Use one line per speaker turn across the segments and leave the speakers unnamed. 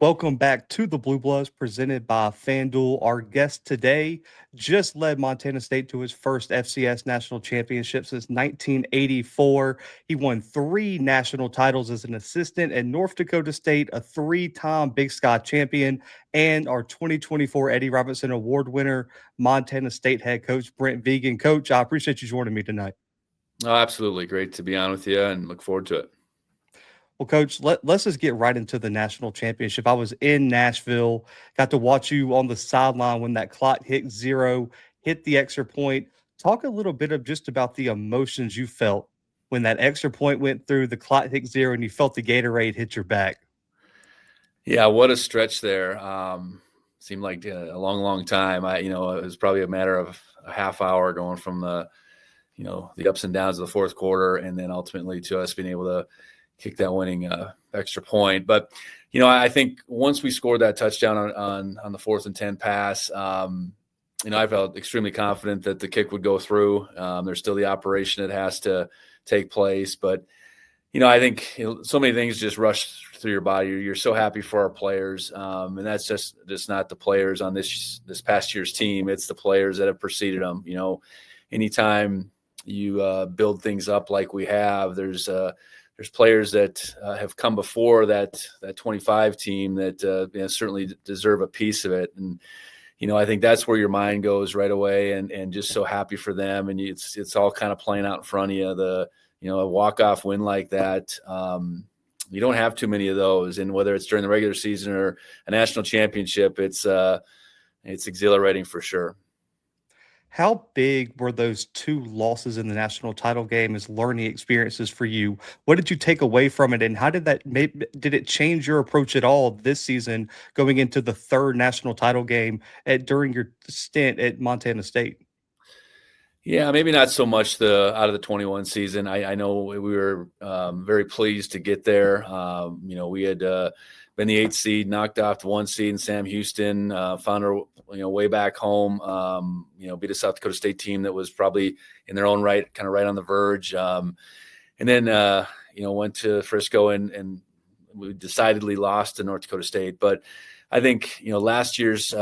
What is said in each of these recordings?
Welcome back to the Bluebloods presented by FanDuel. Our guest today just led Montana State to his first FCS National Championship since 1984. He won 3 national titles as an assistant at North Dakota State, a 3-time Big Sky champion, and our 2024 Eddie Robinson Award winner, Montana State head coach Brent Vigen. Coach, I appreciate you joining me tonight.
Oh, absolutely. Great to be on with you and look forward to it.
Well, Coach, let's just get right into the national championship. I was in Nashville, got to watch you on the sideline when that clock hit 0, hit the extra point. Talk a little bit of just about the emotions you felt when that extra point went through, the clock hit 0, and you felt the Gatorade hit your back.
Yeah, what a stretch there. Seemed like a long, long time. It was probably a matter of a half hour going from the ups and downs of the fourth quarter, and then ultimately to us being able to kick that winning extra point. But, I think once we scored that touchdown on the 4th and 10 pass, I felt extremely confident that the kick would go through. There's still the operation that has to take place. But, I think so many things just rush through your body. You're so happy for our players. And that's just not the players on this past year's team. It's the players that have preceded them. Anytime you build things up like we have, there's players that have come before that 25 team that certainly deserve a piece of it. And, I think that's where your mind goes right away and just so happy for them. And it's all kind of playing out in front of you. A walk-off win like that, you don't have too many of those. And whether it's during the regular season or a national championship, it's exhilarating for sure.
How big were those 2 losses in the national title game as learning experiences for you? What did you take away from it, and how did it change your approach at all this season going into the 3rd national title game during your stint at Montana State?
Yeah, maybe not so much out of the 21 season. I know we were very pleased to get there. We had been the 8th seed, knocked off the 1 seed in Sam Houston, found our way back home. Beat a South Dakota State team that was probably in their own right, kind of right on the verge. And then went to Frisco and we decidedly lost to North Dakota State. But I think last year's.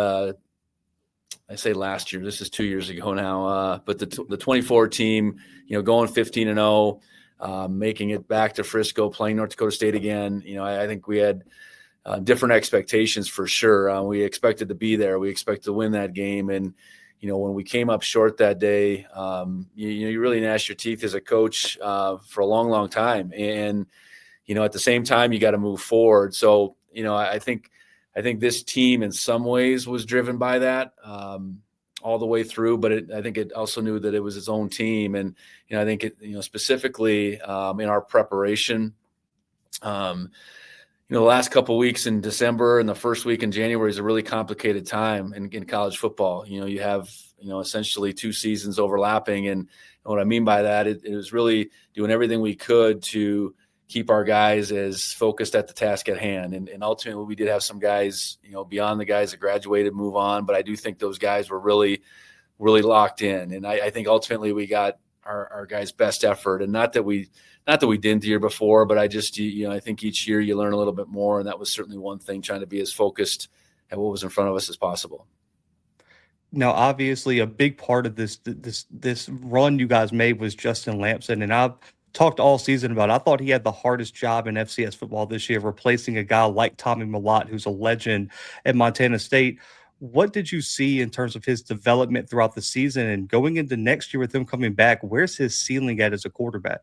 I say last year, this is 2 years ago now, but the 24 team, going 15-0, making it back to Frisco, playing North Dakota State again. I think we had different expectations for sure. We expected to be there. We expected to win that game. And, when we came up short that day, you really gnash your teeth as a coach for a long, long time. And, at the same time, you got to move forward. So, I think this team in some ways was driven by that all the way through, but I think it also knew that it was its own team. And, I think specifically in our preparation, the last couple of weeks in December and the first week in January is a really complicated time in college football. You have, essentially 2 seasons overlapping. And what I mean by that, it was really doing everything we could to keep our guys as focused at the task at hand. And ultimately we did have some guys, beyond the guys that graduated, move on. But I do think those guys were really, really locked in. And I think ultimately we got our guys' best effort. And not that we didn't the year before, but I just, I think each year you learn a little bit more. And that was certainly one thing, trying to be as focused at what was in front of us as possible.
Now, obviously, a big part of this run you guys made was Justin Lamson, and I've talked all season about. I thought he had the hardest job in FCS football this year, replacing a guy like Tommy Mellott, who's a legend at Montana State. What did you see in terms of his development throughout the season, and going into next year with him coming back, where's his ceiling at as a quarterback?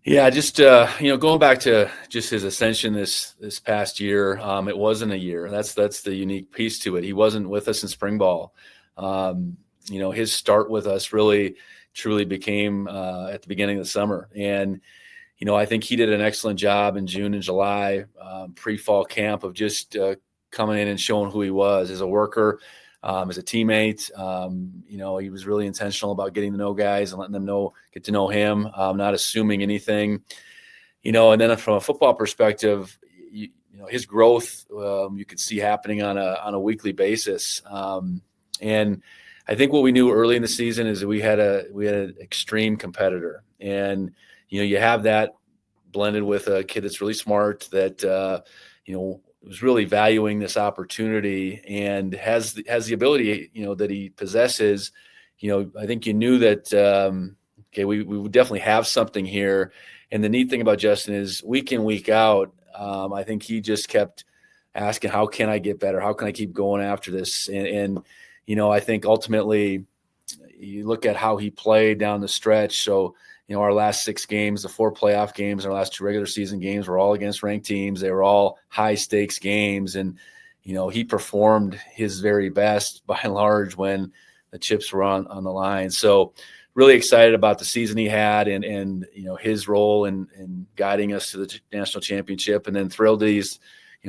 Yeah, just going back to just his ascension this past year, it wasn't a year. That's the unique piece to it. He wasn't with us in spring ball. His start with us really truly became at the beginning of the summer. And, I think he did an excellent job in June and July, pre-fall camp, of just coming in and showing who he was as a worker, as a teammate. He was really intentional about getting to know guys and letting them get to know him, not assuming anything, and then from a football perspective, his growth, you could see happening on a weekly basis. And I think what we knew early in the season is that we had an extreme competitor, and you have that blended with a kid that's really smart, that was really valuing this opportunity and has the ability, that he possesses. I think you knew that, okay, we would definitely have something here. And the neat thing about Justin is week in, week out, I think he just kept asking, how can I get better? How can I keep going after this? And I think ultimately you look at how he played down the stretch. So, our last 6 games, the 4 playoff games, our last 2 regular season games were all against ranked teams. They were all high stakes games. And, he performed his very best by and large when the chips were on the line. So really excited about the season he had and his role in guiding us to the national championship, and then thrilled that he's,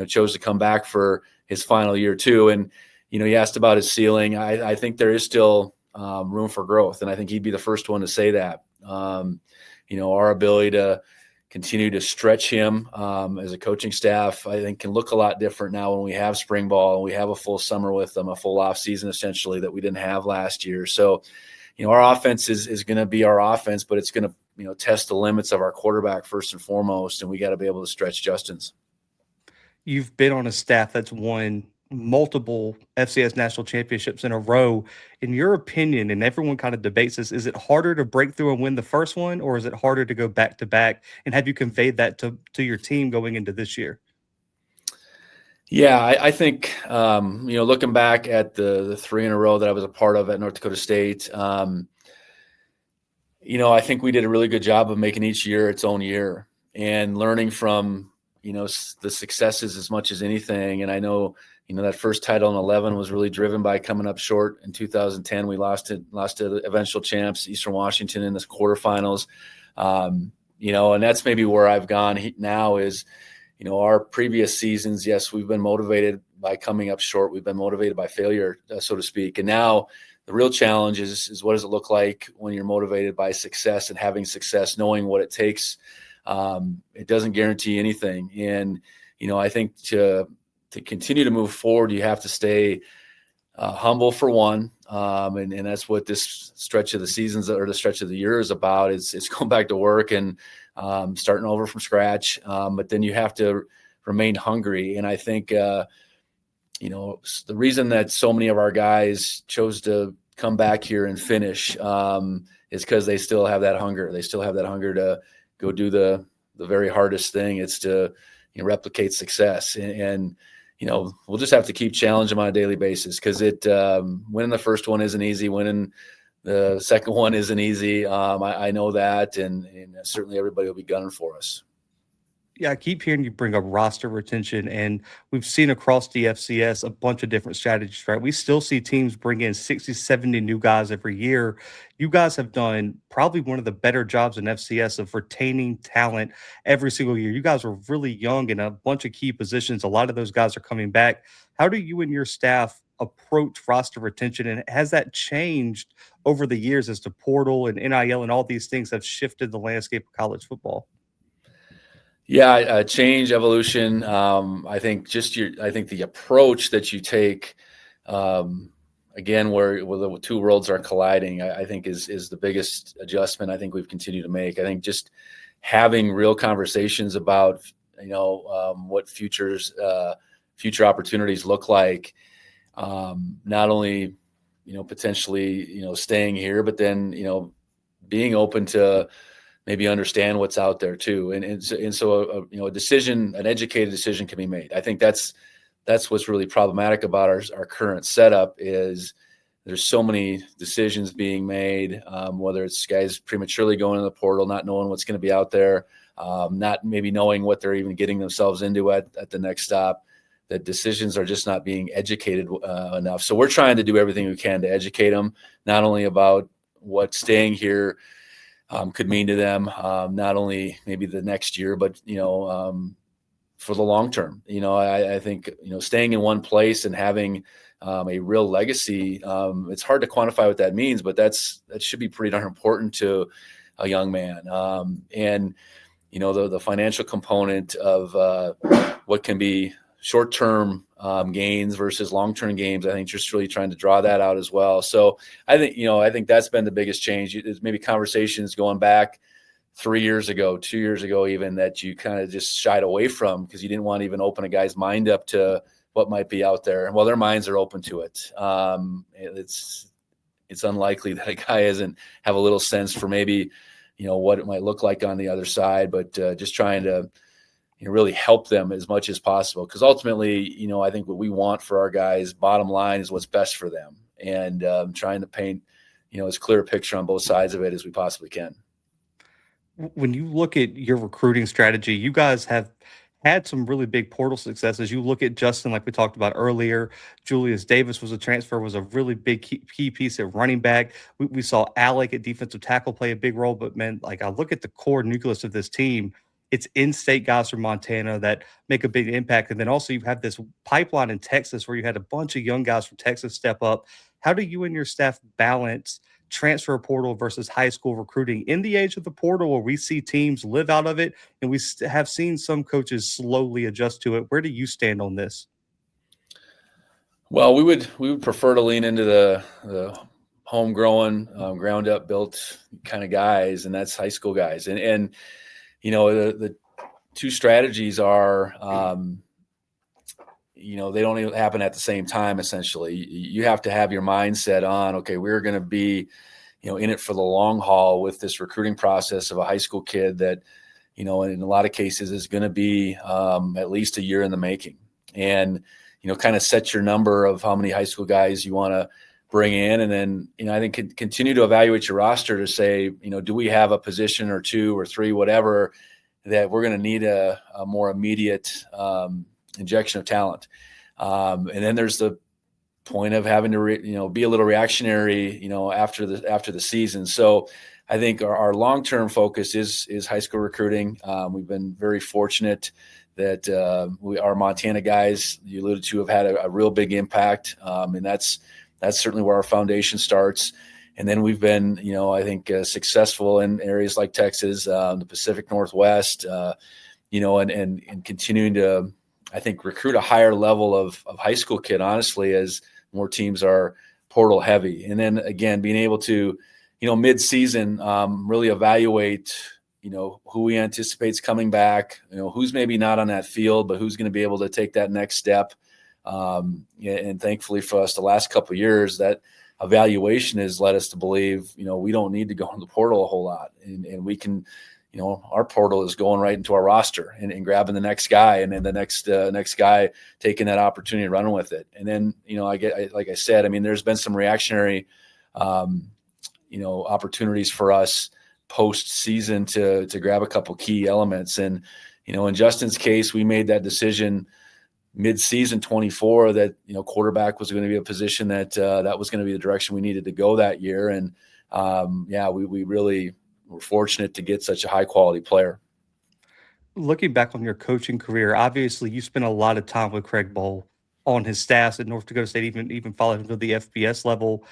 chose to come back for his final year too. And, you asked about his ceiling. I think there is still room for growth. And I think he'd be the first one to say that. Our ability to continue to stretch him as a coaching staff, I think, can look a lot different now when we have spring ball and we have a full summer with them, a full off season essentially that we didn't have last year. So, our offense is going to be our offense, but it's going to, test the limits of our quarterback first and foremost, and we got to be able to stretch Justin's.
You've been on a staff that's won multiple FCS national championships in a row. In your opinion, and everyone kind of debates this, is it harder to break through and win the first one, or is it harder to go back to back? And have you conveyed that to your team going into this year?
Yeah, I think, looking back at the 3 in a row that I was a part of at North Dakota State, I think we did a really good job of making each year its own year and learning from, the successes as much as anything. And I know, that first title in 11 was really driven by coming up short in 2010. We lost to the eventual champs, Eastern Washington, in the quarterfinals. And that's maybe where I've gone now is, our previous seasons, yes, we've been motivated by coming up short. We've been motivated by failure, so to speak. And now the real challenge is what does it look like when you're motivated by success and having success, knowing what it takes. It doesn't guarantee anything. And, I think to continue to move forward, you have to stay humble for one. And that's what this stretch of the seasons or the stretch of the year is about. It's going back to work and starting over from scratch. But then you have to remain hungry. And I think, the reason that so many of our guys chose to come back here and finish is because they still have that hunger. They still have that hunger to go do the very hardest thing. It's to replicate success. And we'll just have to keep challenging them on a daily basis because winning the first one isn't easy. Winning the second one isn't easy. I know that, and certainly everybody will be gunning for us.
Yeah, I keep hearing you bring up roster retention, and we've seen across the FCS a bunch of different strategies, right? We still see teams bring in 60, 70 new guys every year. You guys have done probably one of the better jobs in FCS of retaining talent every single year. You guys are really young in a bunch of key positions. A lot of those guys are coming back. How do you and your staff approach roster retention, and has that changed over the years as the portal and NIL and all these things have shifted the landscape of college football?
Yeah, change, evolution. I think the approach that you take, again, where the two worlds are colliding, I think is the biggest adjustment I think we've continued to make. I think just having real conversations about, what future opportunities look like, not only, potentially, staying here, but then, being open to maybe understand what's out there too. And so a decision, an educated decision can be made. I think that's what's really problematic about our current setup is there's so many decisions being made, whether it's guys prematurely going in the portal, not knowing what's going to be out there, not maybe knowing what they're even getting themselves into at the next stop, that decisions are just not being educated enough. So we're trying to do everything we can to educate them, not only about what staying here could mean to them, not only maybe the next year, but, for the long term. I think, staying in one place and having a real legacy, it's hard to quantify what that means, but that should be pretty darn important to a young man. And, the financial component of what can be short-term gains versus long-term gains, I think just really trying to draw that out as well. So I think that's been the biggest change. It's maybe conversations going back 3 years ago, 2 years ago, even, that you kind of just shied away from because you didn't want to even open a guy's mind up to what might be out there. Well, their minds are open to it. It's unlikely that a guy doesn't have a little sense for maybe, what it might look like on the other side, but just trying to really help them as much as possible. Because ultimately, I think what we want for our guys, bottom line, is what's best for them, and trying to paint, as clear a picture on both sides of it as we possibly can.
When you look at your recruiting strategy, you guys have had some really big portal successes. You look at Justin, like we talked about earlier. Julius Davis was a transfer, was a really big key piece at running back. We saw Alec at defensive tackle play a big role. But man, like I look at the core nucleus of this team, it's in-state guys from Montana that make a big impact. And then also you have this pipeline in Texas where you had a bunch of young guys from Texas step up. How do you and your staff balance transfer portal versus high school recruiting in the age of the portal, where we see teams live out of it and we have seen some coaches slowly adjust to it? Where do you stand on this?
We would prefer to lean into the homegrown, ground up built kind of guys, and that's high school guys. And the two strategies are, they don't even happen at the same time. Essentially, you have to have your mindset on, okay, we're going to be, in it for the long haul with this recruiting process of a high school kid that, in a lot of cases is going to be at least a year in the making, and, kind of set your number of how many high school guys you want to bring in. And then, I think continue to evaluate your roster to say, do we have a position or two or three, whatever, that we're going to need a more immediate injection of talent. And then there's the point of having to, be a little reactionary, after the season. So I think our long-term focus is high school recruiting. We've been very fortunate that our Montana guys, you alluded to, have had a real big impact. And that's certainly where our foundation starts. And then we've been, I think, successful in areas like Texas, the Pacific Northwest, and continuing to, I think, recruit a higher level of high school kid, honestly, as more teams are portal heavy. And then again, being able to, mid-season, really evaluate, who we anticipate's coming back, who's maybe not on that field, but who's going to be able to take that next step. And thankfully for us, the last couple of years, that evaluation has led us to believe, we don't need to go in the portal a whole lot, and we can, our portal is going right into our roster and grabbing the next guy, and then the next guy taking that opportunity and running with it. And then, like I said, I mean, there's been some reactionary, opportunities for us post-season to grab a couple key elements. And, in Justin's case, we made that decision mid-season 24 that, quarterback was going to be a position that was going to be the direction we needed to go that year. And we really were fortunate to get such a high quality player.
Looking back on your coaching career, obviously you spent a lot of time with Craig Bohl on his staffs at North Dakota State, even followed him to the FBS level.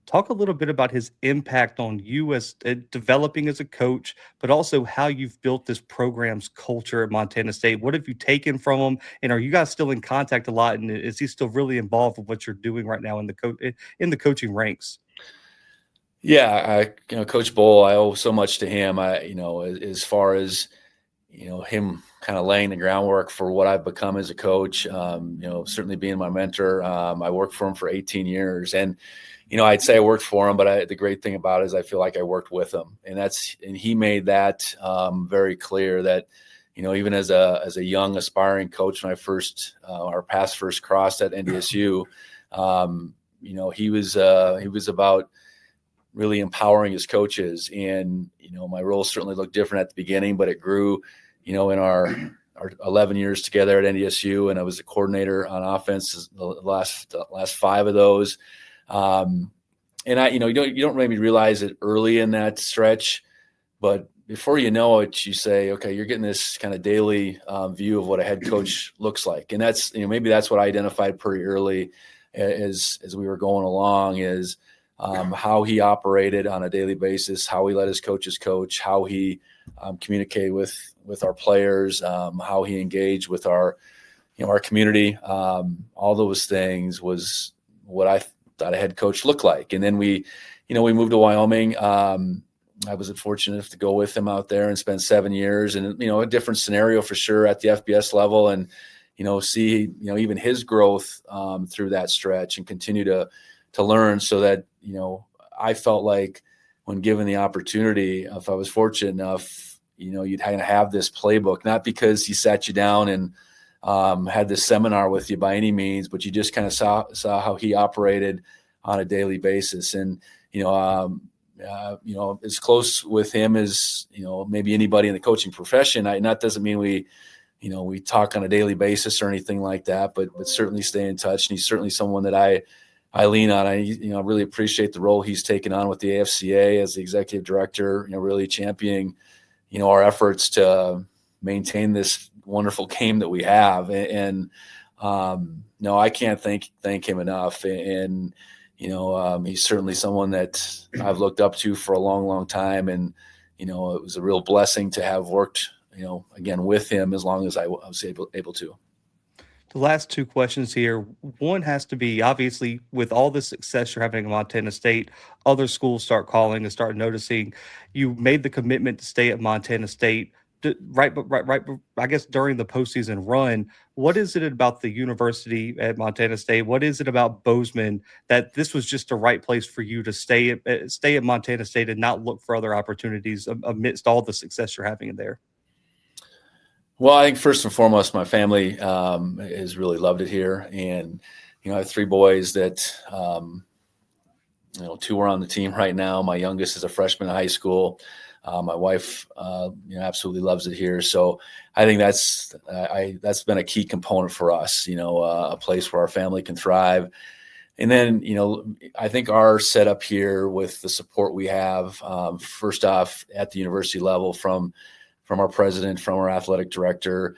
Talk a little bit about his impact on you as developing as a coach, but also how you've built this program's culture at Montana State. What have you taken from him, and are you guys still in contact a lot? And is he still really involved with what you're doing right now in the coaching ranks?
Yeah, Coach Bohl, I owe so much to him. As far as him kind of laying the groundwork for what I've become as a coach. Certainly being my mentor. I worked for him for 18 years, and I'd say I worked for him, but the great thing about it is I feel like I worked with him, and he made that very clear that, even as a young aspiring coach, when I our paths first crossed at NDSU, he was about really empowering his coaches. And, my role certainly looked different at the beginning, but it grew, in our 11 years together at NDSU. And I was a coordinator on offense the last 5 of those. And you don't maybe realize it early in that stretch, but before you know it, you say, okay, you're getting this kind of daily view of what a head coach looks like. And that's, maybe that's what I identified pretty early as we were going along, is how he operated on a daily basis, how he let his coaches coach, how he communicated with our players, how he engaged with our community. All those things was what I thought a head coach looked like. And then we moved to Wyoming, I was fortunate enough to go with him out there and spend 7 years, and a different scenario for sure at the FBS level, and see even his growth through that stretch and continue to learn, so that I felt like when given the opportunity, if I was fortunate enough, you'd kind of have this playbook, not because he sat you down and had this seminar with you by any means, but you just kind of saw how he operated on a daily basis. And as close with him as maybe anybody in the coaching profession. And that doesn't mean we talk on a daily basis or anything like that, but certainly stay in touch. And he's certainly someone that I lean on. I really appreciate the role he's taken on with the AFCA as the executive director, really championing our efforts to maintain this wonderful game that we have. And no, I can't thank him enough. And he's certainly someone that I've looked up to for a long, long time. And it was a real blessing to have worked again with him as long as I was able to.
The last two questions here. One has to be, obviously, with all the success you're having in Montana State, other schools start calling and start noticing. You made the commitment to stay at Montana State, right? I guess during the postseason run, what is it about the university at Montana State? What is it about Bozeman that this was just the right place for you to stay at Montana State and not look for other opportunities amidst all the success you're having in there?
Well, I think first and foremost, my family has really loved it here. And, I have 3 boys that, 2 are on the team right now. My youngest is a freshman in high school. My wife, absolutely loves it here. So I think that's been a key component for us, a place where our family can thrive. And then, I think our setup here with the support we have, first off at the university level from our president, from our athletic director,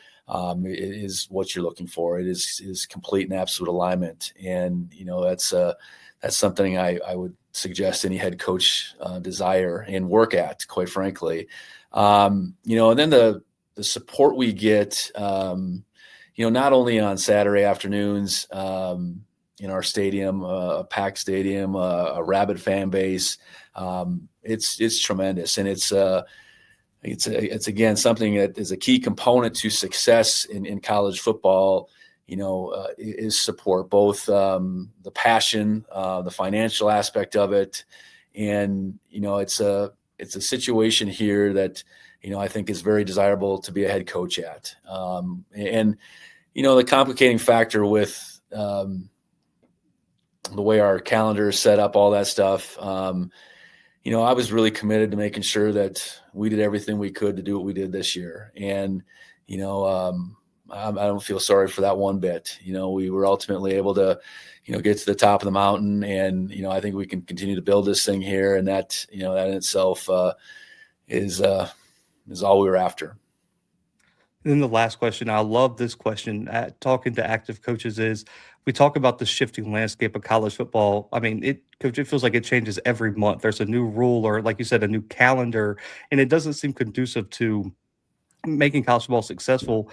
is what you're looking for. It is complete and absolute alignment. And, that's something I would suggest any head coach desire and work at, quite frankly. And then the support we get, not only on Saturday afternoons in our stadium, a packed stadium, a rabid fan base, it's tremendous. And it's again something that is a key component to success in college football. Is support, both the passion, the financial aspect of it, and it's a situation here that I think is very desirable to be a head coach at. And the complicating factor with the way our calendar is set up, all that stuff. I was really committed to making sure that we did everything we could to do what we did this year. And, I don't feel sorry for that one bit. We were ultimately able to, get to the top of the mountain, and, I think we can continue to build this thing here. And that, that in itself is all we were after.
And then the last question, I love this question at talking to active coaches, is we talk about the shifting landscape of college football. I mean, Coach, it feels like it changes every month. There's a new rule, or like you said, a new calendar, and it doesn't seem conducive to making college football successful.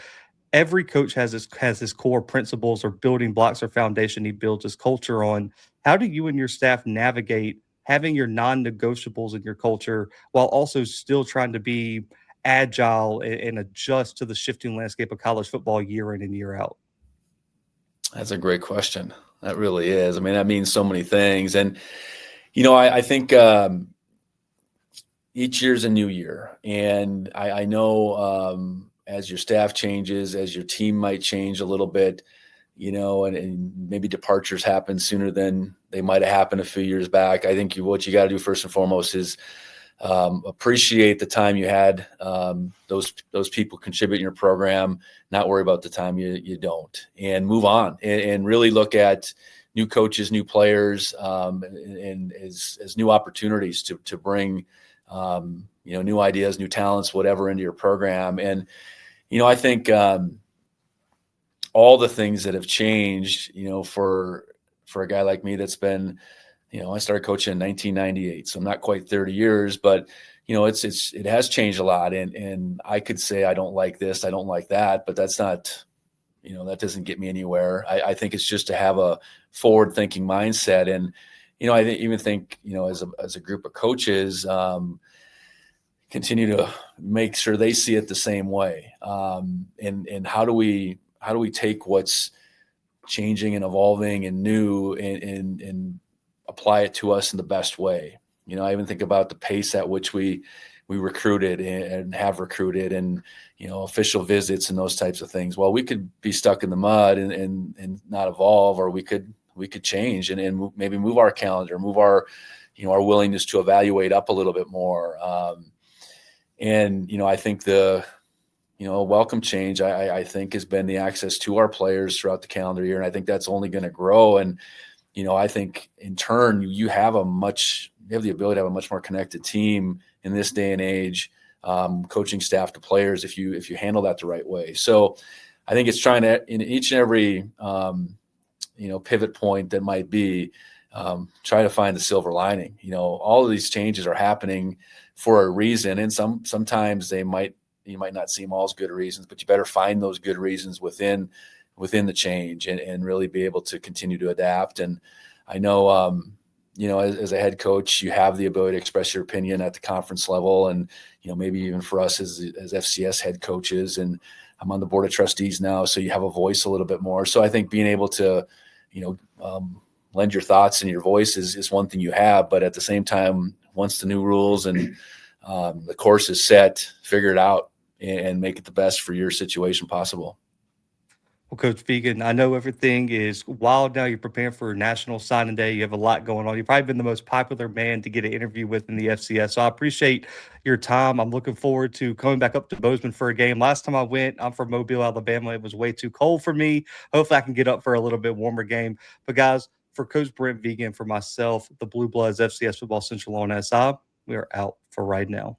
Every coach has his core principles or building blocks or foundation he builds his culture on. How do you and your staff navigate having your non-negotiables in your culture while also still trying to be agile and adjust to the shifting landscape of college football year in and year out?
That's a great question. That really is. I mean, that means so many things. And, I think each year's a new year. And I know as your staff changes, as your team might change a little bit, and maybe departures happen sooner than they might have happened a few years back. I think what you got to do first and foremost is appreciate the time you had, those people contribute in your program, not worry about the time you don't, and move on and really look at new coaches, new players, and as new opportunities to bring, new ideas, new talents, whatever into your program. And, I think all the things that have changed, for a guy like me that's been, I started coaching in 1998, so I'm not quite 30 years, but it has changed a lot. And I could say I don't like this, I don't like that, but that's not, that doesn't get me anywhere. I think it's just to have a forward-thinking mindset. And I even think as a group of coaches, continue to make sure they see it the same way. And how do we take what's changing and evolving and new and apply it to us in the best way? I even think about the pace at which we recruited and have recruited, and official visits and those types of things. Well, we could be stuck in the mud and not evolve, or we could change and maybe move our calendar, move our our willingness to evaluate up a little bit more. And I think the welcome change, I think, has been the access to our players throughout the calendar year, and I think that's only going to grow. And I think in turn you have the ability to have a much more connected team in this day and age, coaching staff to players, if you handle that the right way. So I think it's trying to, in each and every pivot point that might be, try to find the silver lining. All of these changes are happening for a reason, and sometimes you might not see them all as good reasons, but you better find those good reasons within the change and really be able to continue to adapt. And I know, as a head coach, you have the ability to express your opinion at the conference level, and maybe even for us as FCS head coaches, and I'm on the board of trustees now, so you have a voice a little bit more. So I think being able to lend your thoughts and your voice is one thing you have, but at the same time, once the new rules and the course is set, figure it out and make it the best for your situation possible.
Well, Coach Vigen, I know everything is wild now. You're preparing for National Signing Day. You have a lot going on. You've probably been the most popular man to get an interview with in the FCS. So I appreciate your time. I'm looking forward to coming back up to Bozeman for a game. Last time I went, I'm from Mobile, Alabama. It was way too cold for me. Hopefully I can get up for a little bit warmer game. But guys, for Coach Brent Vigen, for myself, the Blue Bloods, FCS Football Central on SI, we are out for right now.